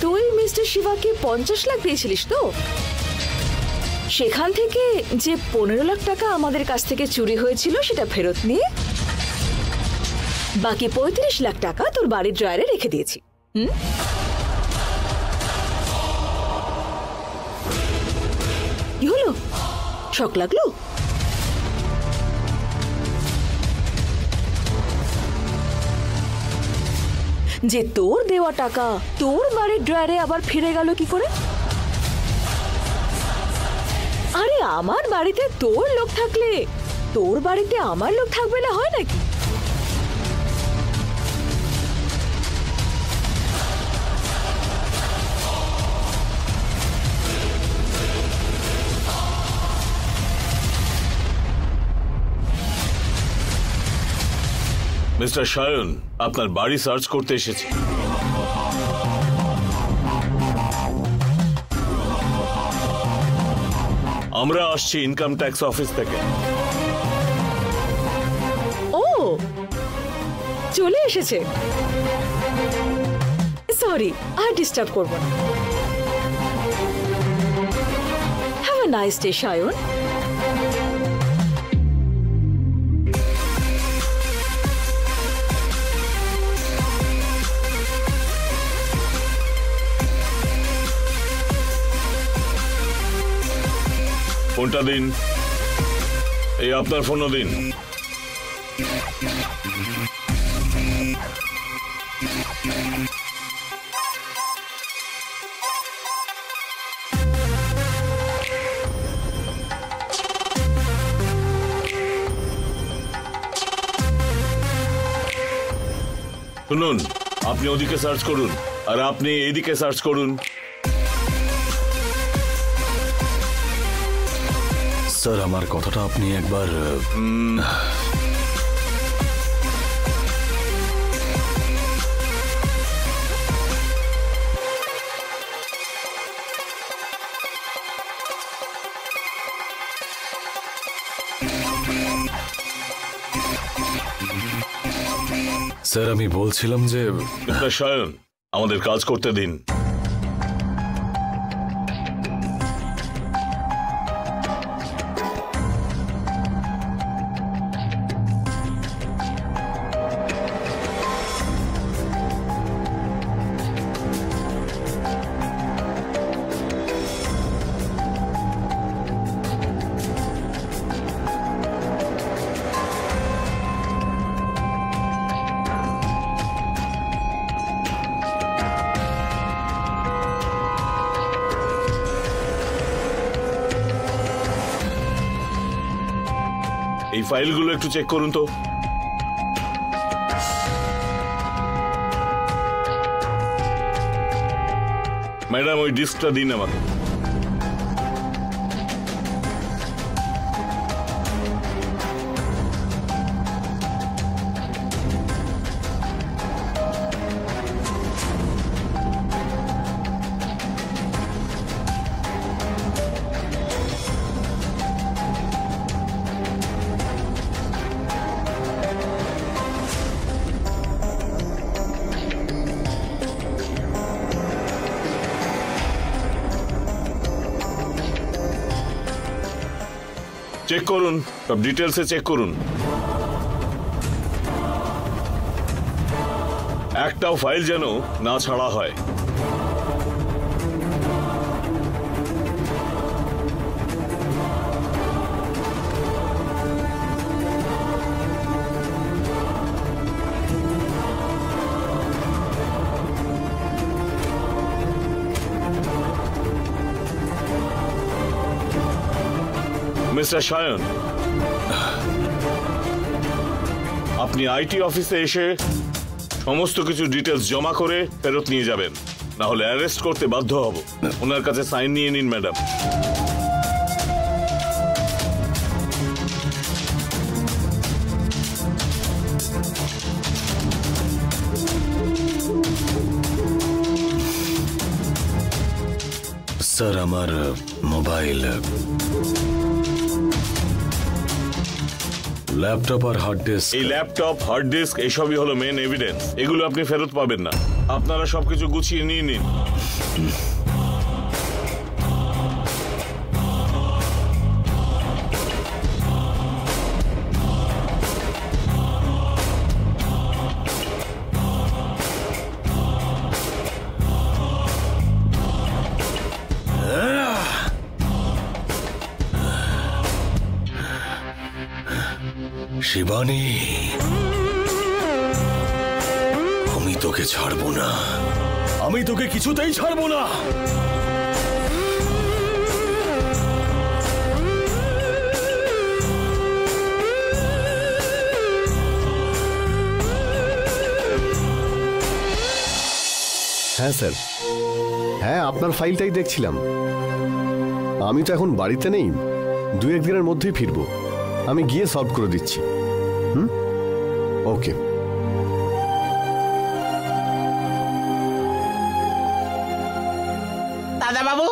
তুই মিস্টার শিবাকে 50 লাখ দিয়েছিলিস তো? সেখান থেকে যে 15 লাখ টাকা আমাদের কাছ থেকে চুরি হয়েছিল সেটা ফেরত নিয়ে বাকি 35 লাখ টাকা তোর বাড়ির ড্রয়ারে রেখে দিয়েছি। কি হলো, শক লাগলো? যে তোর দেওয়া টাকা তোর বাড়ির ড্রয়ারে আবার ফিরে গেল কি করে? আরে আমার বাড়িতে তোর লোক থাকলে তোর বাড়িতে আমার লোক থাকবে না, হয় নাকি? মিস্টার সায়ন, আপনার বাড়ি সার্চ করতে এসেছি। আমরা আসছি ইনকাম ট্যাক্স অফিস থেকে। ও, চলে এসেছে। সরি, আর ডিস্টার্ব করব না। Have a nice day Sayan. ফোনটা দিন। এই আপনার ফোনও দিন। শুনুন, আপনি ওদিকে সার্চ করুন আর আপনি এইদিকে সার্চ করুন। স্যার, আমার কথাটা আপনি একবার স্যার, আমি বলছিলাম যে সায়ন, আমাদের কাজ করতে দিন। এই ফাইলগুলো একটু চেক করুন তো। ম্যাডাম, ওই ডিস্কটা দিন আমাকে। চেক করুন, সব ডিটেলসে চেক করুন। একটাও ফাইল যেন না ছাড়া হয়। মিস্টার সায়ন, আপনি আইটি অফিসে এসে সমস্ত কিছু ডিটেলস জমা করে ফেরত নিয়ে যাবেন, না হলে অ্যারেস্ট করতে বাধ্য হব। ওনার কাছে সাইন নিয়ে নিন ম্যাডাম। স্যার, আমার মোবাইল ল্যাপটপ আর হার্ড ডিস্ক। এই ল্যাপটপ, হার্ড ডিস্ক এসবই হলো মেন এভিডেন্স। এগুলো আপনি ফেরত পাবেন না। আপনারা সবকিছু গুছিয়ে নিয়ে নিন। শিবানী, আমি তোকে ছাড়বো না, আমি তোকে কিছুতেই ছাড়বো না। হ্যাঁ স্যার, হ্যাঁ আপনার ফাইলটাই দেখছিলাম। আমি তো এখন বাড়িতে নেই, 2-1 দিনের মধ্যেই ফিরবো। আমি গিয়ে সলভ করে দিচ্ছি। ওকে। দাদা বাবু,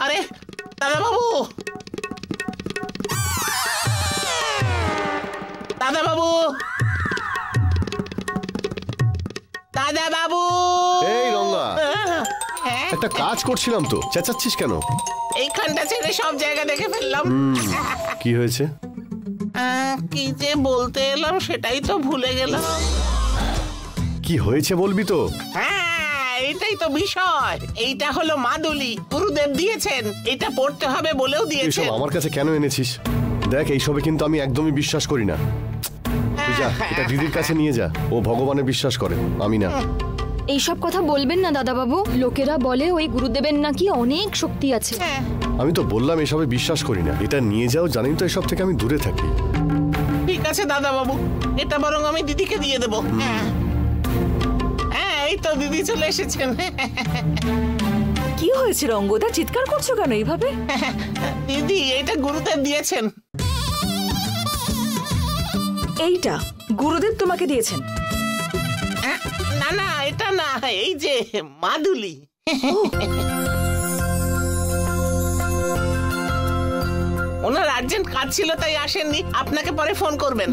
আরে দাদা বাবু, দাদা বাবু, দাদা বাবু। এই রঙ্গা, হ্যাঁ, একটা কাজ করছিলাম তো, চেঁচাচ্ছিস কেন? এইখানটা ছেড়ে সব জায়গা দেখে ফেললাম। কি হয়েছে? কি যে বলতে এলাম সেটাই তো ভুলে গেলাম। কি হয়েছে বলবি তো? হ্যাঁ, এটাই তো বিষয়। এইটা হলো মাদুলি, গুরুদেব দিয়েছেন। এটা পড়তে হবে বলেও এসব দিয়েছেন। আমার কাছে কেন এনেছিস? দেখ, এইসবে কিন্তু আমি একদমই বিশ্বাস করি না। তুই যা, এটা দিদির কাছে নিয়ে যা। ও ভগবানে বিশ্বাস করে, আমি না। এইসব কথা বলবেন না দাদাবাবু। লোকেরা বলে ওই গুরুদেবের নাকি অনেক শক্তি আছে। আমি তো বললাম এসবে বিশ্বাস করি না। এটা নিয়ে যাও, জানি তো এসব থেকে আমি দূরে থাকি। ঠিক আছে দাদা বাবু, এটা বরং আমি দিদিকে দিয়ে দেবো। হ্যাঁ, এই তো দিদি চলে এসেছেন। কি হয়েছে রঙ্গদা, চিৎকার করছো কেন এইভাবে? দিদি, এটা গুরুদেব দিয়েছেন। এইটা গুরুদেব তোমাকে দিয়েছেন? না না, এটা না, এই যে মাদুলি। ওনার আর্জেন্ট কাজ ছিল তাই আসেননি, আপনাকে পরে ফোন করবেন।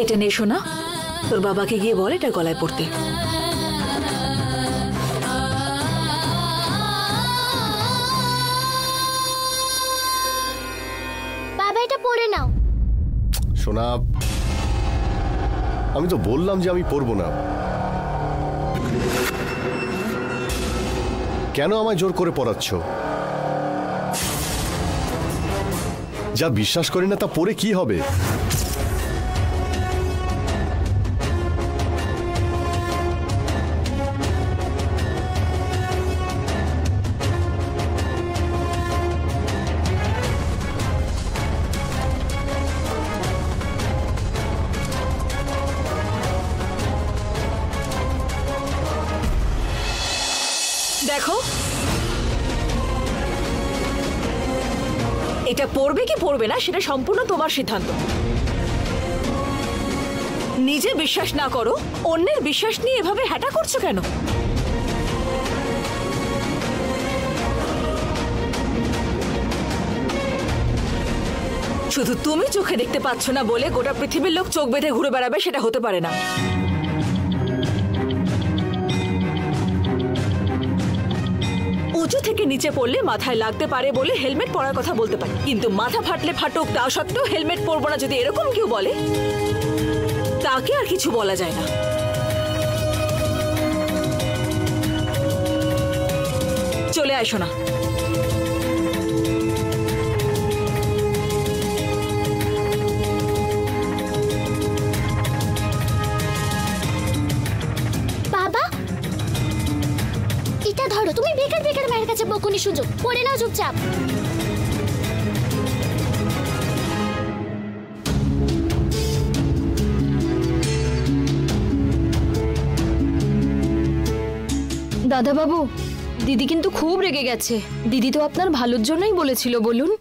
এটা নে শোনা, তোর বাবাকে গিয়ে বল এটা গলায় পড়তে। বাবা, এটা পড়ে নাও। সোনা, আমি তো বললাম যে আমি পড়বো না। কেন আমায় জোর করে পড়াচ্ছ? যা বিশ্বাস করি না তা পড়ে কি হবে? দেখো, এটা পড়বে কি পড়বে না সেটা সম্পূর্ণ তোমার সিদ্ধান্ত। নিজে বিশ্বাস না করো, অন্যের বিশ্বাস নিয়ে এভাবে হ্যাটা করছো কেন? শুধু তুমি চোখে দেখতে পাচ্ছ না বলে গোটা পৃথিবীর লোক চোখ বেঁধে ঘুরে বেড়াবে সেটা হতে পারে না। উঁচু থেকে নিচে পড়লে মাথায় লাগতে পারে বলে হেলমেট পরার কথা বলতে পারি, কিন্তু মাথা ফাটলে ফাটুক তা সত্ত্বেও হেলমেট পরবো না যদি এরকম কেউ বলে তাকে আর কিছু বলা যায় না। চলে আসো না। বাবা এটা ধরো, তুমি বেকার বেকার মায়ের কাছে বকুনি সুযোগ পড়ে নাও চুপচাপ। দাদা বাবু, দিদি কিন্তু খুব রেগে গেছে। দিদি তো আপনার ভালোর জন্যই বলেছিল, বলুন।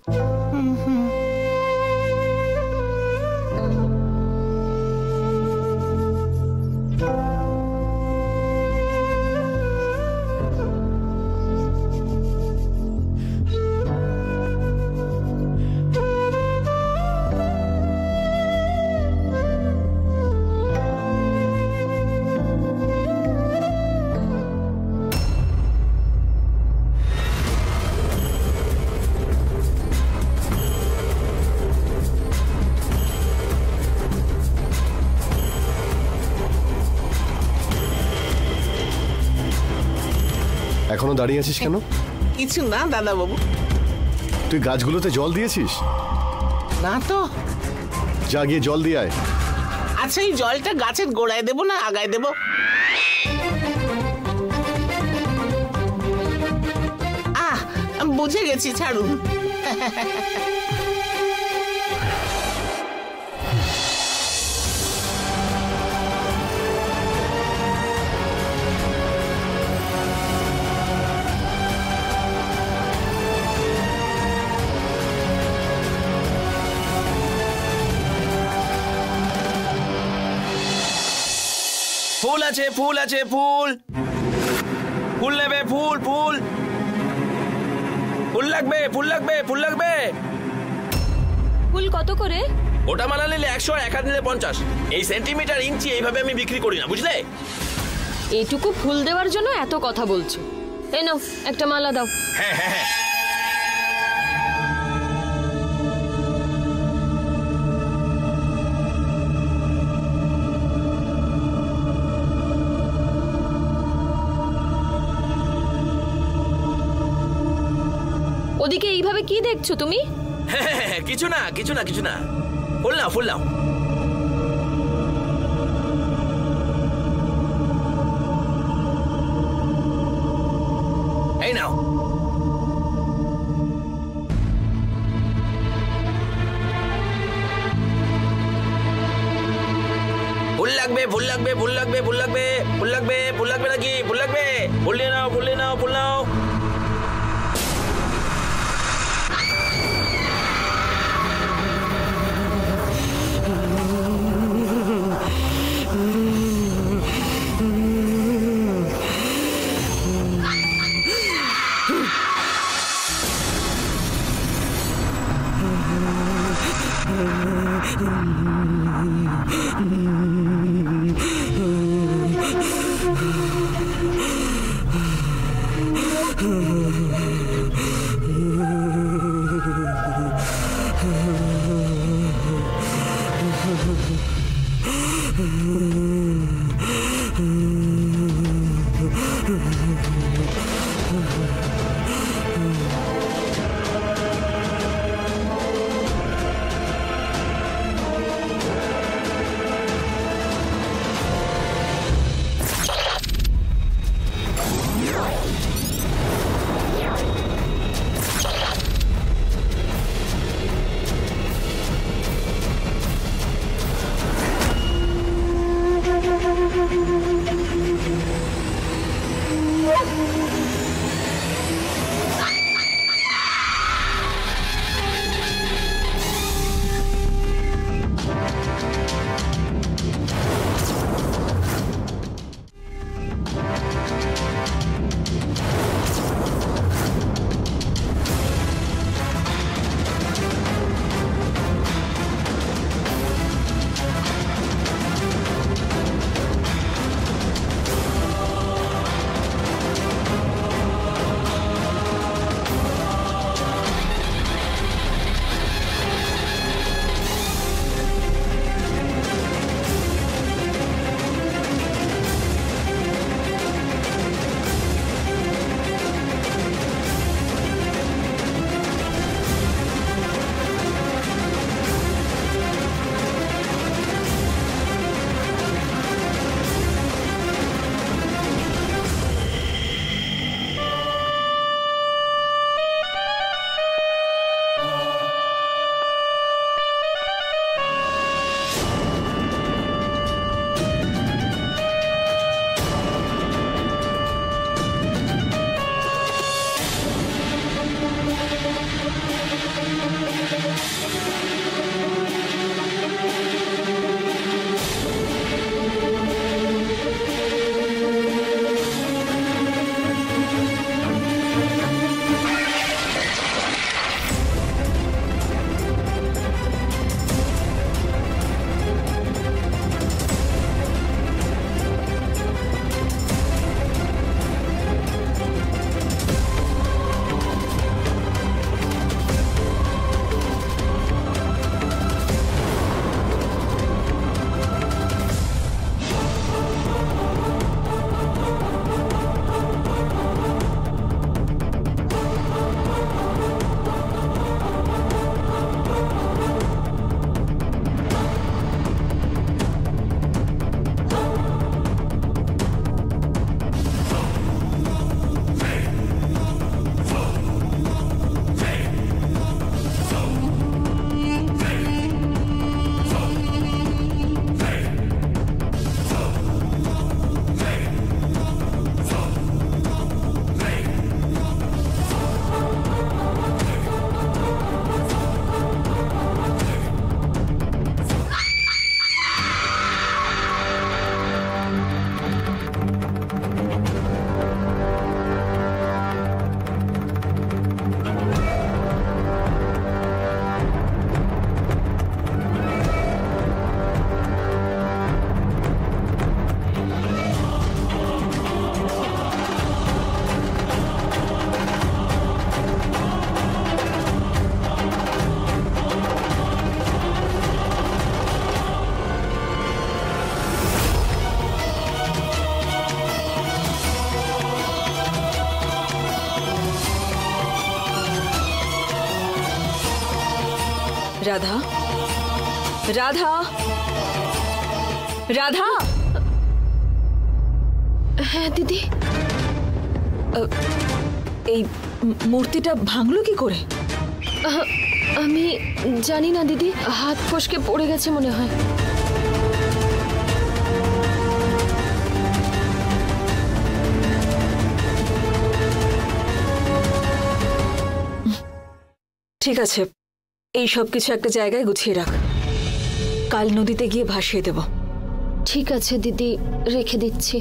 এখনো দাঁড়িয়ে আছিস কেন? কিছু না দাদা বাবু। তুই গাছগুলোতে জল দিয়েছিস? না তো। যা গিয়ে জল দিয়ে আয়। আচ্ছা, এই জলটা গাছের গোড়ায় দেবো না আগায় দেবো? বুঝে গেছি, ছাড়ুন। ফুল আছে, ফুল আছে, ফুল ফুল নেবে, ফুল ফুল ফুল লাগবে, ফুল লাগবে, ফুল লাগবে। ফুল কত করে? ওটা মালা নিলে 100 আর এক হাত নিলে 50। এই সেন্টিমিটার ইঞ্চি এইভাবে আমি বিক্রি করি না, বুঝলে? এইটুকু ফুল দেওয়ার জন্য এত কথা বলছো? এই নাও একটা মালা দাও। হ্যাঁ হ্যাঁ হ্যাঁ। ওদিকে এইভাবে কি দেখছো তুমি? কিছু না, কিছু না, কিছু না। ফুল নাও, ফুল নাও। এই নাও। ফুল লাগবে, ফুল লাগবে, ফুল লাগবে, ফুল লাগবে, ফুল লাগবে, ফুল লাগবে নাকি? ফুল লাগবে? ফুল নিয়ে নাও, ফুল নিয়ে নাও, ফুল নাও। রাধা, রাধা, রাধা। হ্যাঁ দিদি। এই মূর্তিটা ভাঙলো কি করে? আমি জানি না দিদি, হাত ফসকে পড়ে গেছে মনে হয়। ঠিক আছে, এই সব কিছু একটা জায়গায় গুছিয়ে রাখ, কাল নদীতে গিয়ে ভাসিয়ে দেব। ঠিক আছে দিদি, রেখে দিচ্ছি।